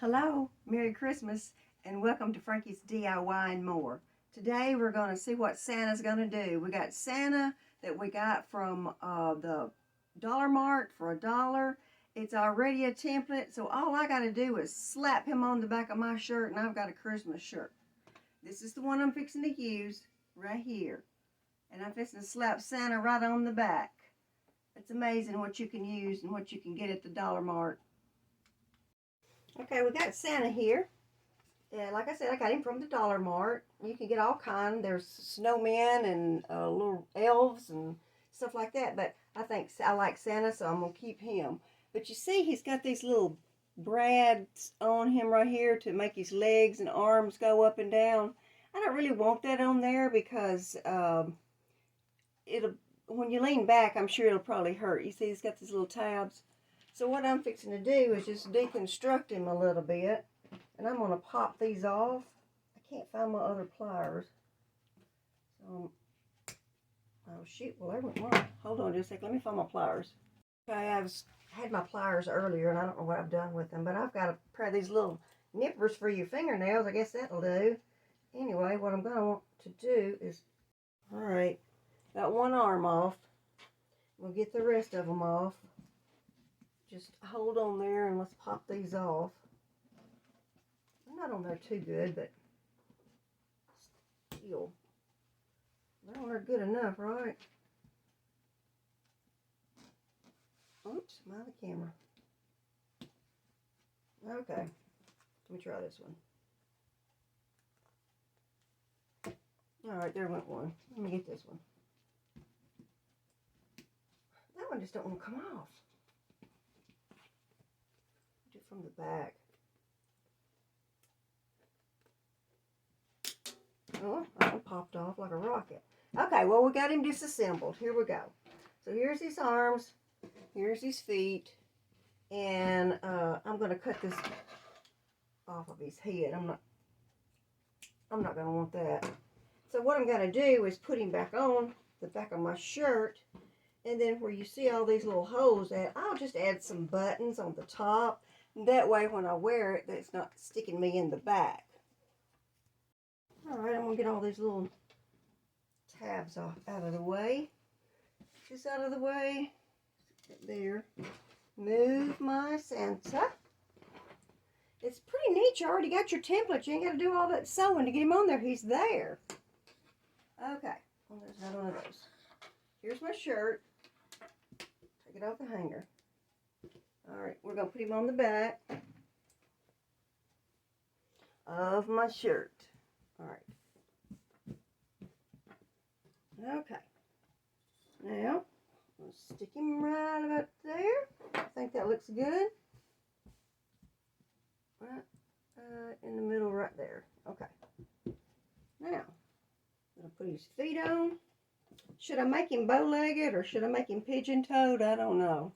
Hello, Merry Christmas, and welcome to Frankie's DIY and More. Today we're going to see what Santa's going to do. We got Santa that we got from the Dollar Mart for $1. It's already a template, so all I got to do is slap him on the back of my shirt, and I've got a Christmas shirt. This is the one I'm fixing to use right here, and I'm fixing to slap Santa right on the back. It's amazing what you can use and what you can get at the Dollar Mart. Okay, we got Santa here. And like I said, I got him from the Dollar Mart. You can get all kinds. There's snowmen and little elves and stuff like that. But I like Santa, so I'm going to keep him. But you see, he's got these little brads on him right here to make his legs and arms go up and down. I don't really want that on there because when you lean back, I'm sure it'll probably hurt. You see, he's got these little tabs. So what I'm fixing to do is just deconstruct him a little bit. And I'm going to pop these off. I can't find my other pliers. So, oh shoot, well there went one. Hold on just a second, let me find my pliers. Okay, I had my pliers earlier and I don't know what I've done with them. But I've got a pair of these little nippers for your fingernails. I guess that'll do. Anyway, what I'm going to want to do is, alright, got one arm off. We'll get the rest of them off. Just hold on there and let's pop these off. I'm not on there too good, but still. They're on there good enough, right? Oops, I'm out of the camera. Okay, let me try this one. Alright, there went one. Let me get this one. That one just don't want to come off. Do it from the back. Oh, that one popped off like a rocket. Okay, well, we got him disassembled. Here we go. So here's his arms. Here's his feet. And I'm going to cut this off of his head. I'm not going to want that. So what I'm going to do is put him back on the back of my shirt. And then where you see all these little holes at, I'll just add some buttons on the top. That way when I wear it, it's not sticking me in the back. Alright, I'm going to get all these little tabs off out of the way. Just out of the way. There. Move my Santa. It's pretty neat. You already got your template. You ain't got to do all that sewing to get him on there. He's there. Okay. Well, there's not one of those. Here's my shirt. Take it off the hanger. Alright, we're going to put him on the back of my shirt. Alright. Okay. Now, we'll stick him right about there. I think that looks good. Right in the middle right there. Okay. Now, I'm going to put his feet on. Should I make him bow-legged or should I make him pigeon-toed? I don't know.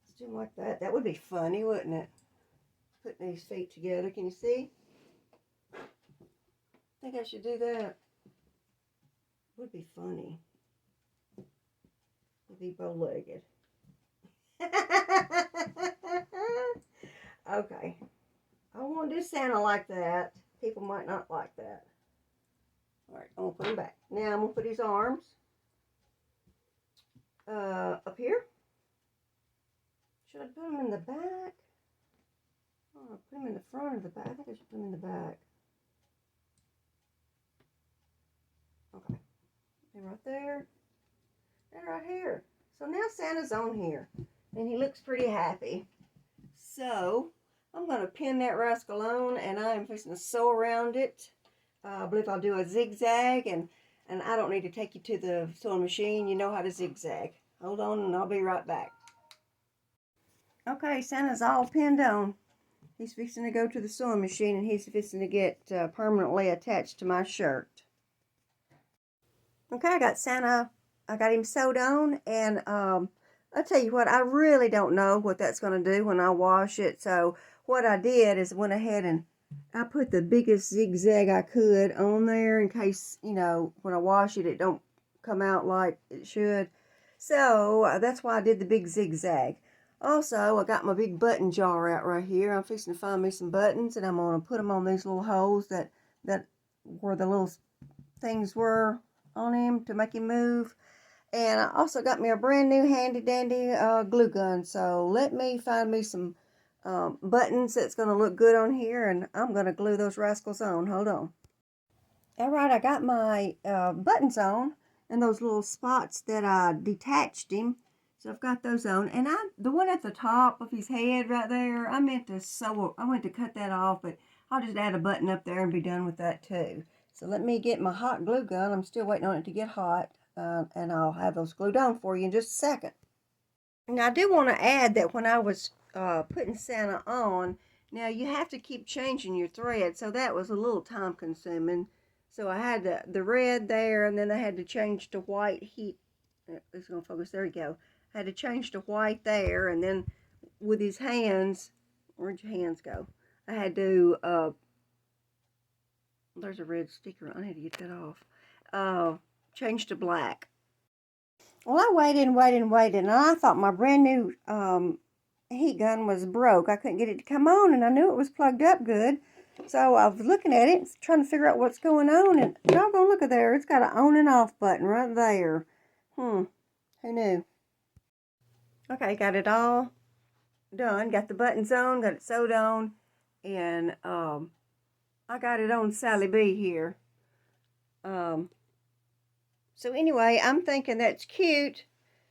Let's do him like that. That would be funny, wouldn't it? Putting these feet together. Can you see? I think I should do that. Would be funny. Would be bow-legged. Okay. I want to do Santa like that. People might not like that. Alright, I'm going to put him back. Now I'm going to put his arms up here. Should I put him in the back? Oh, I'll put him in the front or the back. I think I should put him in the back. Okay. And right there. And right here. So now Santa's on here. And he looks pretty happy. So, I'm going to pin that rascal on. And I am fixing to sew around it. I believe I'll do a zigzag. And I don't need to take you to the sewing machine. You know how to zigzag. Hold on and I'll be right back. Okay, Santa's all pinned on. He's fixing to go to the sewing machine. And he's fixing to get permanently attached to my shirt. Okay, I got Santa, I got him sewed on, and I'll tell you what, I really don't know what that's going to do when I wash it, so what I did is went ahead and I put the biggest zigzag I could on there in case, you know, when I wash it, it don't come out like it should. So that's why I did the big zigzag. Also, I got my big button jar out right here. I'm fixing to find me some buttons, and I'm going to put them on these little holes that where the little things were on him to make him move. And I also got me a brand new handy dandy glue gun. So let me find me some buttons that's going to look good on here, and I'm going to glue those rascals on. Hold on. All right, I got my buttons on and those little spots that I detached him. So I've got those on, and the one at the top of his head right there, I went to cut that off, but I'll just add a button up there and be done with that too. So let me get my hot glue gun. I'm still waiting on it to get hot, and I'll have those glued on for you in just a second. Now I do want to add that when I was putting Santa on, now you have to keep changing your thread, so that was a little time consuming. So I had the red there, and then I had to change to white. It's gonna focus. There you go. I had to change to white there, and then with his hands, where'd your hands go? I had to, there's a red sticker. I need to get that off. Change to black. Well, I waited and waited and waited, and I thought my brand new heat gun was broke. I couldn't get it to come on, and I knew it was plugged up good. So I was looking at it, trying to figure out what's going on, and doggone, look at there. It's got an on and off button right there. Who knew? Okay, got it all done. Got the buttons on, got it sewed on, and I got it on Sally B here. So anyway, I'm thinking that's cute.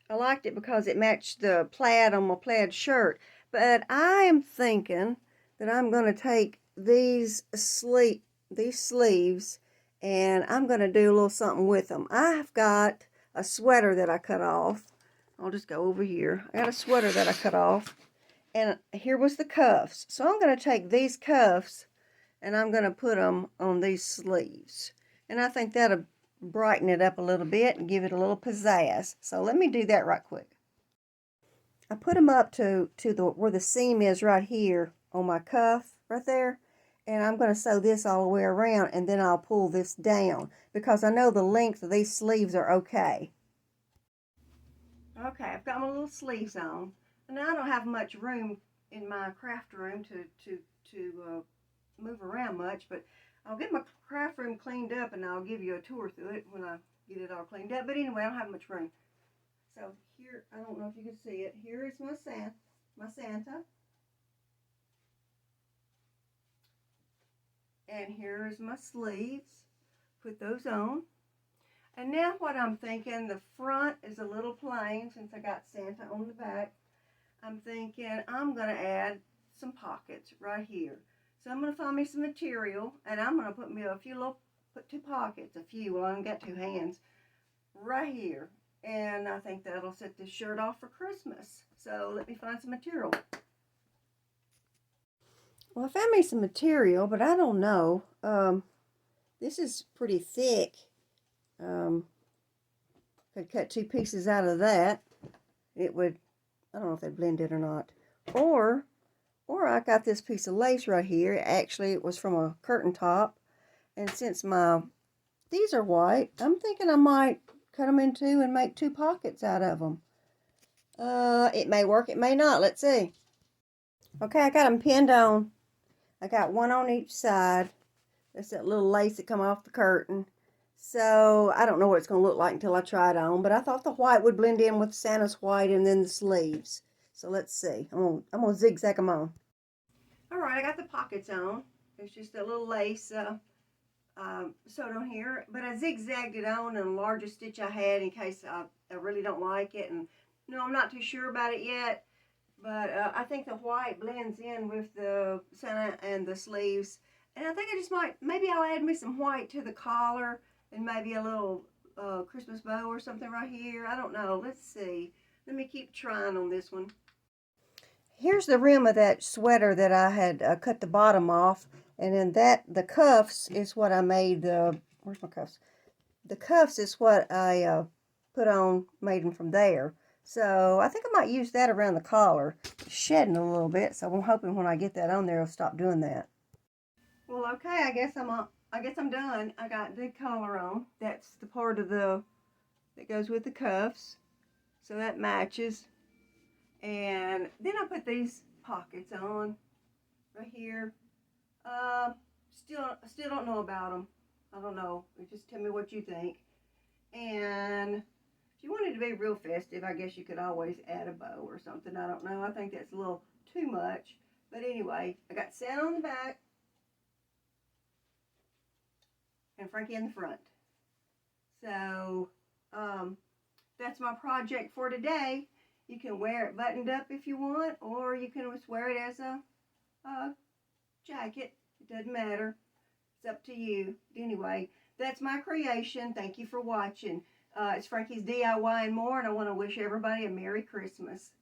I liked it because it matched the plaid on my plaid shirt. But I am thinking that I'm going to take these sleeves, and I'm going to do a little something with them. I've got a sweater that I cut off. I'll just go over here. I got a sweater that I cut off, and here was the cuffs. So I'm going to take these cuffs, and I'm going to put them on these sleeves. And I think that'll brighten it up a little bit and give it a little pizzazz. So let me do that right quick. I put them up to where the seam is right here on my cuff right there, and I'm going to sew this all the way around, and then I'll pull this down because I know the length of these sleeves are okay. Okay, I've got my little sleeves on, and I don't have much room in my craft room to move around much, but I'll get my craft room cleaned up, and I'll give you a tour through it when I get it all cleaned up. But anyway, I don't have much room. So here, I don't know if you can see it. Here is my Santa. And here is my sleeves. Put those on. And now what I'm thinking, the front is a little plain since I got Santa on the back. I'm thinking I'm going to add some pockets right here. So I'm going to find me some material, and I'm going to put two pockets, well, I only got two hands, right here. And I think that'll set this shirt off for Christmas. So let me find some material. Well, I found me some material, but I don't know. This is pretty thick. Could cut two pieces out of that. It would, I don't know if they'd blend it or not. Or I got this piece of lace right here. Actually, it was from a curtain top. And since these are white, I'm thinking I might cut them in two and make two pockets out of them. It may work, it may not. Let's see. Okay, I got them pinned on. I got one on each side. That's that little lace that come off the curtain. So I don't know what it's going to look like until I try it on. But I thought the white would blend in with Santa's white and then the sleeves. So let's see. I'm gonna zigzag them on. All right, I got the pockets on. It's just a little lace sewed on here, but I zigzagged it on in the largest stitch I had in case I really don't like it. And I'm not too sure about it yet, but I think the white blends in with the Santa and the sleeves. And I think maybe I'll add me some white to the collar and maybe a little Christmas bow or something right here. I don't know. Let's see. Let me keep trying on this one. Here's the rim of that sweater that I had cut the bottom off, and then the cuffs is what I made. Where's my cuffs? The cuffs is what I made them from there. So I think I might use that around the collar. It's shedding a little bit, so I'm hoping when I get that on there, it'll stop doing that. Well, okay, I guess I'm done. I got the collar on. That's the part of that goes with the cuffs, so that matches. And then I put these pockets on right here. Still don't know about them. I don't know. Just tell me what you think. And if you wanted to be real festive, I guess you could always add a bow or something. I don't know. I think that's a little too much. But anyway, I got Santa on the back and Frankie in the front. So, that's my project for today. You can wear it buttoned up if you want, or you can just wear it as a jacket. It doesn't matter. It's up to you. Anyway, that's my creation. Thank you for watching. It's Frankie's DIY and more, and I want to wish everybody a Merry Christmas.